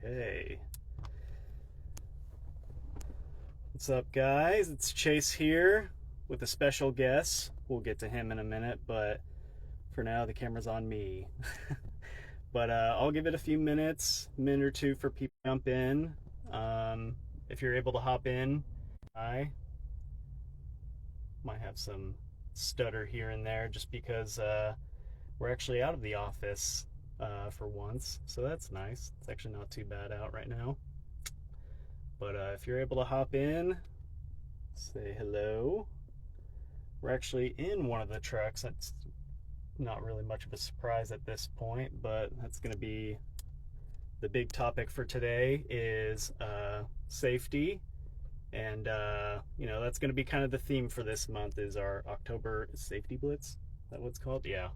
Okay. What's up, guys? It's Chase here with a special guest. We'll get to him in a minute, but for now, the camera's on me. But I'll give it a few minute or two for people to jump in. If you're able to hop in, I might have some stutter here and there just because we're actually out of the office for once, so that's nice. It's actually not too bad out right now. But if you're able to hop in, say hello. We're actually in one of the trucks. That's not really much of a surprise at this point, but that's going to be the big topic for today is safety. And, that's going to be kind of the theme for this month is our October Safety Blitz. Is that what it's called? Yeah.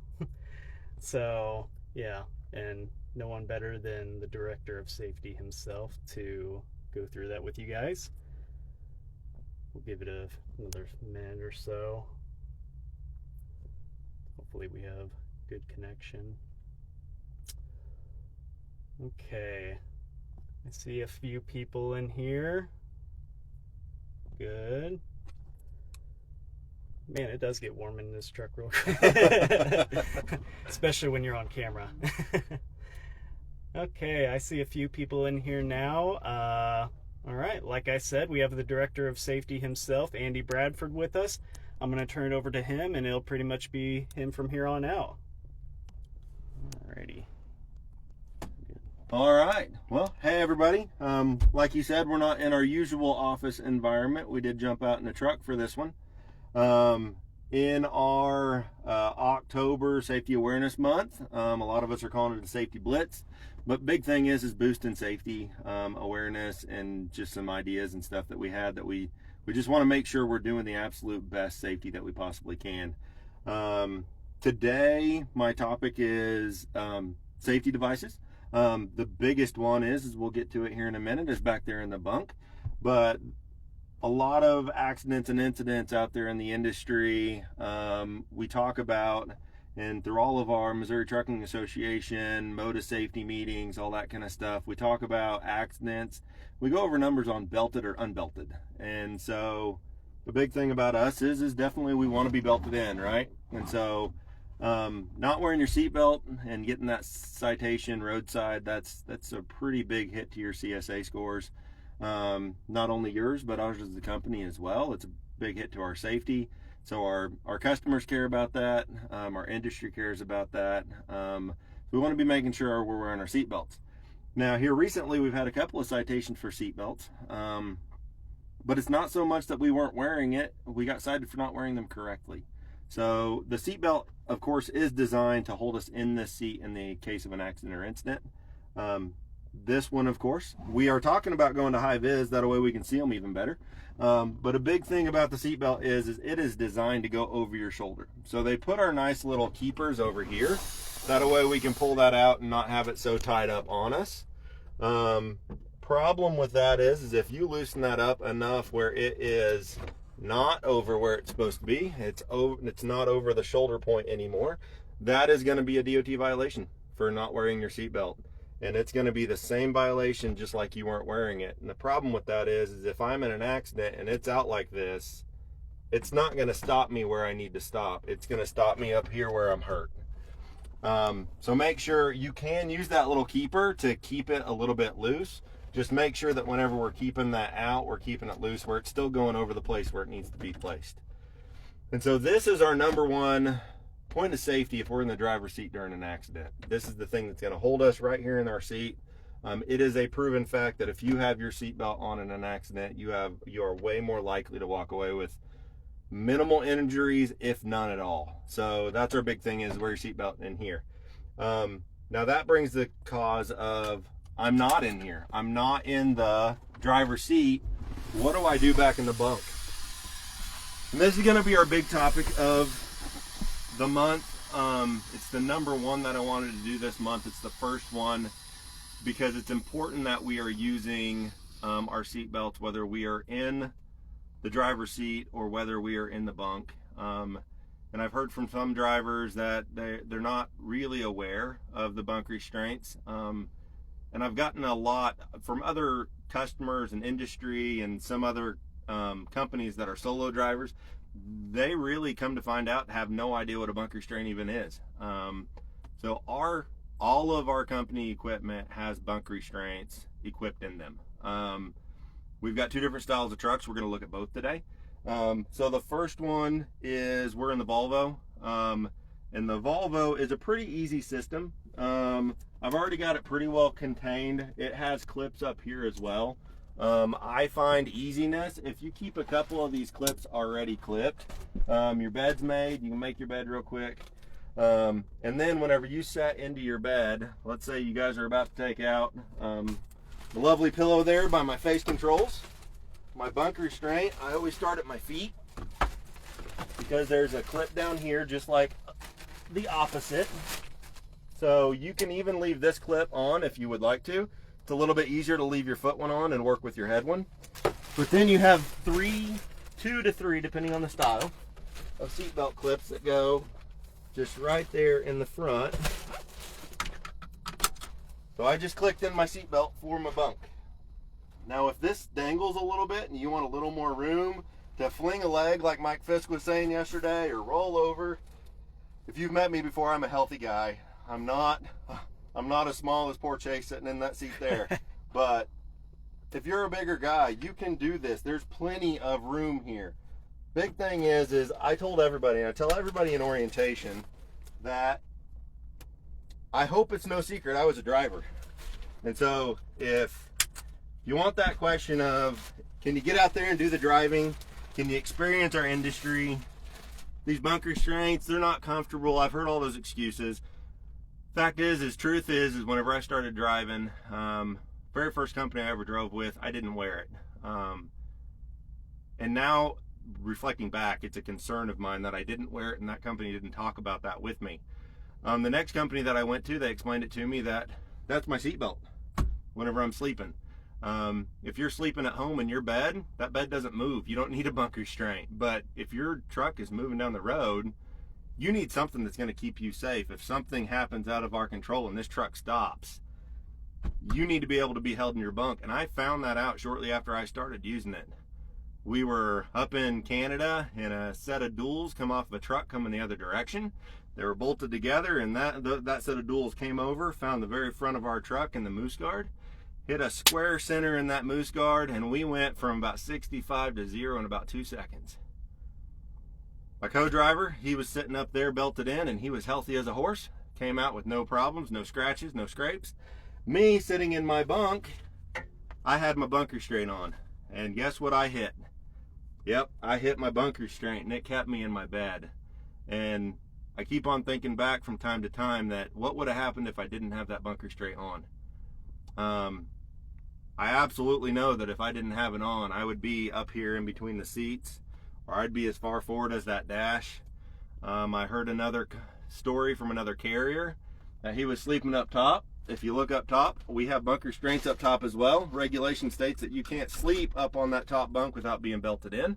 So, yeah, and no one better than the director of safety himself to go through that with you guys. We'll give it another minute or so. Hopefully we have good connection. Okay, I see a few people in here. Good. Man, it does get warm in this truck real quick. Especially when you're on camera. Okay, I see a few people in here now. All right, like I said, we have the director of safety himself, Andy Bradford, with us. I'm going to turn it over to him, and it'll pretty much be him from here on out. Alrighty. All right. Well, hey, everybody. Like you said, we're not in our usual office environment. We did jump out in the truck for this one. In our October Safety Awareness Month, a lot of us are calling it a Safety Blitz. But big thing is boosting safety awareness and just some ideas and stuff that we had that we just want to make sure we're doing the absolute best safety that we possibly can. Today, my topic is safety devices. The biggest one is we'll get to it here in a minute, is back there in the bunk. But a lot of accidents and incidents out there in the industry, we talk about, and through all of our Missouri Trucking Association, motor safety meetings, all that kind of stuff, we talk about accidents. We go over numbers on belted or unbelted. And so the big thing about us is definitely we want to be belted in, right? And so not wearing your seatbelt and getting that citation roadside, that's a pretty big hit to your CSA scores. Not only yours, but ours as the company as well. It's a big hit to our safety. So our customers care about that. Our industry cares about that. We want to be making sure we're wearing our seatbelts. Now, here recently, we've had a couple of citations for seatbelts. But it's not so much that we weren't wearing it. We got cited for not wearing them correctly. So the seatbelt, of course, is designed to hold us in this seat in the case of an accident or incident. This one, of course, we are talking about going to high vis. That way we can see them even better. But a big thing about the seatbelt is it is designed to go over your shoulder. So they put our nice little keepers over here. That way we can pull that out and not have it so tied up on us. Problem with that is if you loosen that up enough where it is not over where it's supposed to be, it's not over the shoulder point anymore, that is going to be a DOT violation for not wearing your seatbelt. And it's going to be the same violation just like you weren't wearing it. And the problem with that is if I'm in an accident and it's out like this, it's not going to stop me where I need to stop. It's going to stop me up here where I'm hurt. So make sure you can use that little keeper to keep it a little bit loose. Just make sure that whenever we're keeping that out, we're keeping it loose where it's still going over the place where it needs to be placed. And so this is our number one point of safety if we're in the driver's seat during an accident. This is the thing that's going to hold us right here in our seat. It is a proven fact that if you have your seatbelt on in an accident, you are way more likely to walk away with minimal injuries, if none at all. So that's our big thing, is wear your seatbelt in here. Now that brings the cause of I'm not in here. I'm not in the driver's seat. What do I do back in the bunk? And this is going to be our big topic of the month. It's the number one that I wanted to do this month. It's the first one because it's important that we are using our seat belts, whether we are in the driver's seat or whether we are in the bunk. And I've heard from some drivers that they're not really aware of the bunk restraints. and I've gotten a lot from other customers and industry and some other companies that are solo drivers. They really, come to find out, have no idea what a bunker restraint even is. So all of our company equipment has bunker restraints equipped in them. We've got two different styles of trucks. We're going to look at both today. So the first one is, we're in the Volvo, and the Volvo is a pretty easy system. I've already got it pretty well contained. It has clips up here as well. I find easiness if you keep a couple of these clips already clipped. Your bed's made, you can make your bed real quick. And then whenever you set into your bed, let's say you guys are about to take out the lovely pillow there by my face controls, my bunker restraint, I always start at my feet, because there's a clip down here just like the opposite. So you can even leave this clip on if you would like to. It's a little bit easier to leave your foot one on and work with your head one. But then you have 2 to 3, depending on the style, of seatbelt clips that go just right there in the front. So I just clicked in my seatbelt for my bunk. Now if this dangles a little bit and you want a little more room to fling a leg like Mike Fisk was saying yesterday, or roll over, if you've met me before, I'm a healthy guy. I'm not as small as poor Chase sitting in that seat there. But if you're a bigger guy, you can do this. There's plenty of room here. Big thing is I told everybody, and I tell everybody in orientation, that I hope it's no secret I was a driver. And so if you want that question of, can you get out there and do the driving? Can you experience our industry? These bunker restraints, they're not comfortable. I've heard all those excuses. Fact is truth is whenever I started driving, very first company I ever drove with, I didn't wear it. And now, reflecting back, it's a concern of mine that I didn't wear it, and that company didn't talk about that with me. The next company that I went to, they explained it to me that that's my seatbelt whenever I'm sleeping. If you're sleeping at home in your bed, that bed doesn't move. You don't need a bunker restraint. But if your truck is moving down the road, you need something that's going to keep you safe. If something happens out of our control and this truck stops, you need to be able to be held in your bunk. And I found that out shortly after I started using it. We were up in Canada, and a set of duals come off of a truck coming the other direction. They were bolted together, and that set of duals came over, found the very front of our truck in the moose guard, hit a square center in that moose guard, and we went from about 65 to 0 in about 2 seconds. My co-driver, he was sitting up there belted in, and he was healthy as a horse. Came out with no problems, no scratches, no scrapes. Me sitting in my bunk, I had my bunker restraint on. And guess what I hit? Yep, I hit my bunker restraint, and it kept me in my bed. And I keep on thinking back from time to time that what would have happened if I didn't have that bunker restraint on? I absolutely know that if I didn't have it on, I would be up here in between the seats, or I'd be as far forward as that dash. I heard another story from another carrier that he was sleeping up top. If you look up top, we have bunker restraints up top as well. Regulation states that you can't sleep up on that top bunk without being belted in.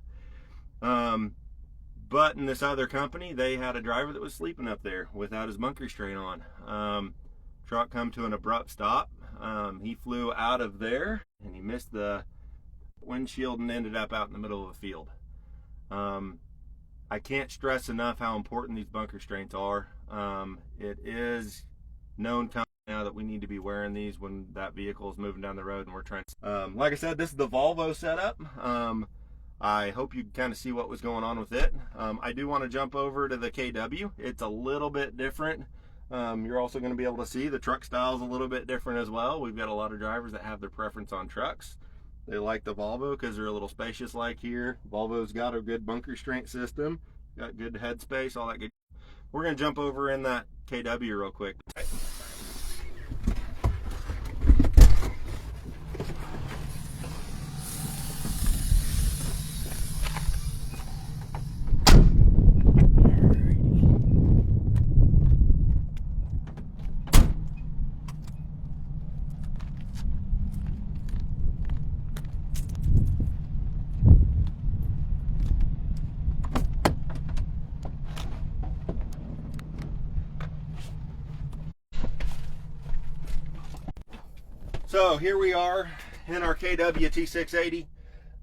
But in this other company, they had a driver that was sleeping up there without his bunker restraint on. Truck come to an abrupt stop. He flew out of there, and he missed the windshield and ended up out in the middle of a field. I can't stress enough how important these bunker restraints are. It is known now that we need to be wearing these when that vehicle is moving down the road and we're trying to, like I said, this is the Volvo setup. I hope you kind of see what was going on with it. I do want to jump over to the KW. It's a little bit different. You're also going to be able to see the truck style is a little bit different as well. We've got a lot of drivers that have their preference on trucks. They like the Volvo because they're a little spacious like here. Volvo's got a good bunker restraint system, got good headspace, all that good. We're going to jump over in that KW real quick. So here we are in our KW T680.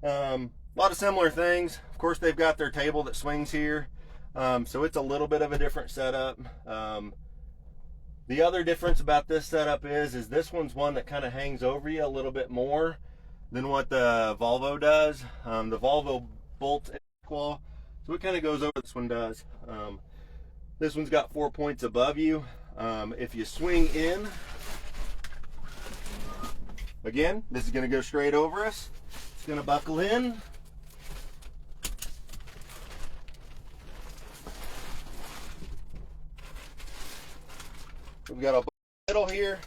A lot of similar things. Of course, they've got their table that swings here. So it's a little bit of a different setup. The other difference about this setup is this one's one that kind of hangs over you a little bit more than what the Volvo does. The Volvo bolts equal, so it kind of goes over. This one does. This one's got 4 points above you. If you swing in, again, this is going to go straight over us. It's going to buckle in. We've got a middle here.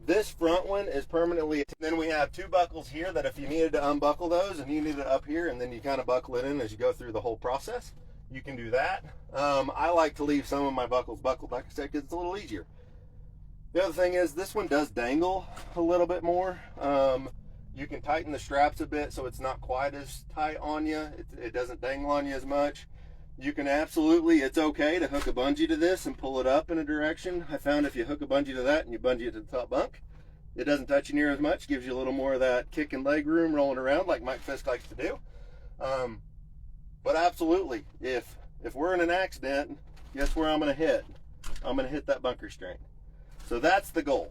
This front one is permanently. Then we have two buckles here that if you needed to unbuckle those and you need it up here and then you kind of buckle it in as you go through the whole process, you can do that. I like to leave some of my buckles buckled, like I said, because it's a little easier. The other thing is this one does dangle a little bit more. You can tighten the straps a bit so it's not quite as tight on you. It doesn't dangle on you as much. You can absolutely, it's okay to hook a bungee to this and pull it up in a direction. I found if you hook a bungee to that and you bungee it to the top bunk, it doesn't touch you near as much, gives you a little more of that kick and leg room rolling around like Mike Fisk likes to do. But absolutely, if we're in an accident, guess where I'm going to hit? I'm going to hit that bunker restraint. So that's the goal.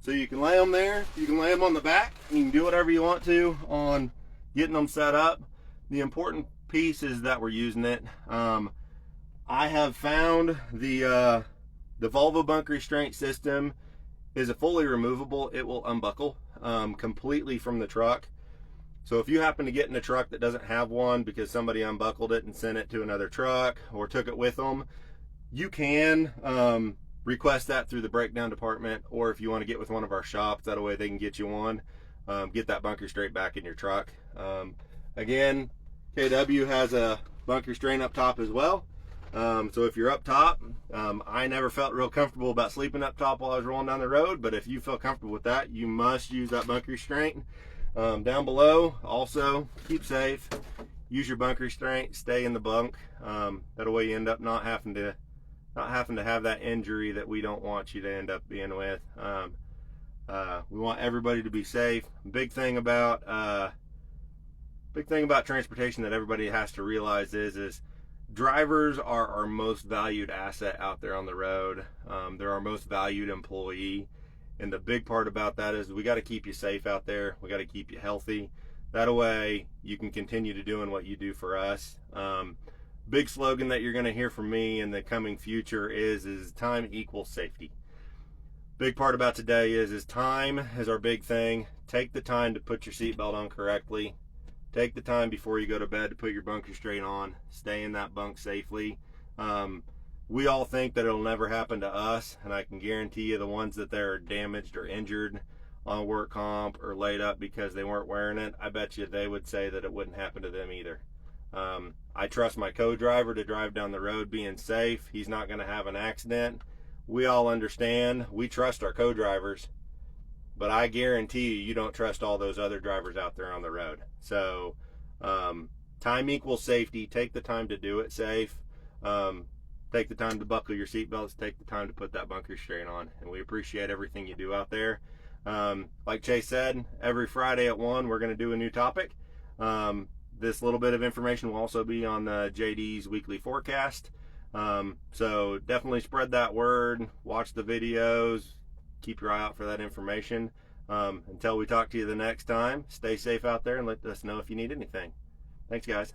So you can lay them there, you can lay them on the back, you can do whatever you want to on getting them set up. The important piece is that we're using it. I have found the Volvo bunker restraint system is a fully removable. It will unbuckle completely from the truck. So if you happen to get in a truck that doesn't have one because somebody unbuckled it and sent it to another truck or took it with them, you can request that through the breakdown department, or if you want to get with one of our shops, that way they can get you one, get that bunker straight back in your truck. Again, KW has a bunker restraint up top as well. So if you're up top, I never felt real comfortable about sleeping up top while I was rolling down the road, but if you feel comfortable with that, you must use that bunker restraint. Down below, also keep safe, use your bunker restraint, stay in the bunk. That way you end up not having to have that injury that we don't want you to end up being with. We want everybody to be safe. Big thing about transportation that everybody has to realize is drivers are our most valued asset out there on the road. They're our most valued employee. And the big part about that is we got to keep you safe out there. We got to keep you healthy. That way you can continue to doing what you do for us. Big slogan that you're going to hear from me in the coming future is time equals safety. Big part about today is time is our big thing. Take the time to put your seatbelt on correctly. Take the time before you go to bed to put your bunker straight on. Stay in that bunk safely. We all think that it'll never happen to us, and I can guarantee you the ones that they're damaged or injured on work comp or laid up because they weren't wearing it, I bet you they would say that it wouldn't happen to them either. I trust my co-driver to drive down the road being safe. He's not going to have an accident. We all understand. We trust our co-drivers, but I guarantee you don't trust all those other drivers out there on the road. So time equals safety. Take the time to do it safe. Take the time to buckle your seatbelts. Take the time to put that bunker restraint on. And we appreciate everything you do out there. Like Chase said, every Friday at 1, we're going to do a new topic. This little bit of information will also be on JD's weekly forecast. So definitely spread that word. Watch the videos. Keep your eye out for that information. Until we talk to you the next time, stay safe out there and let us know if you need anything. Thanks, guys.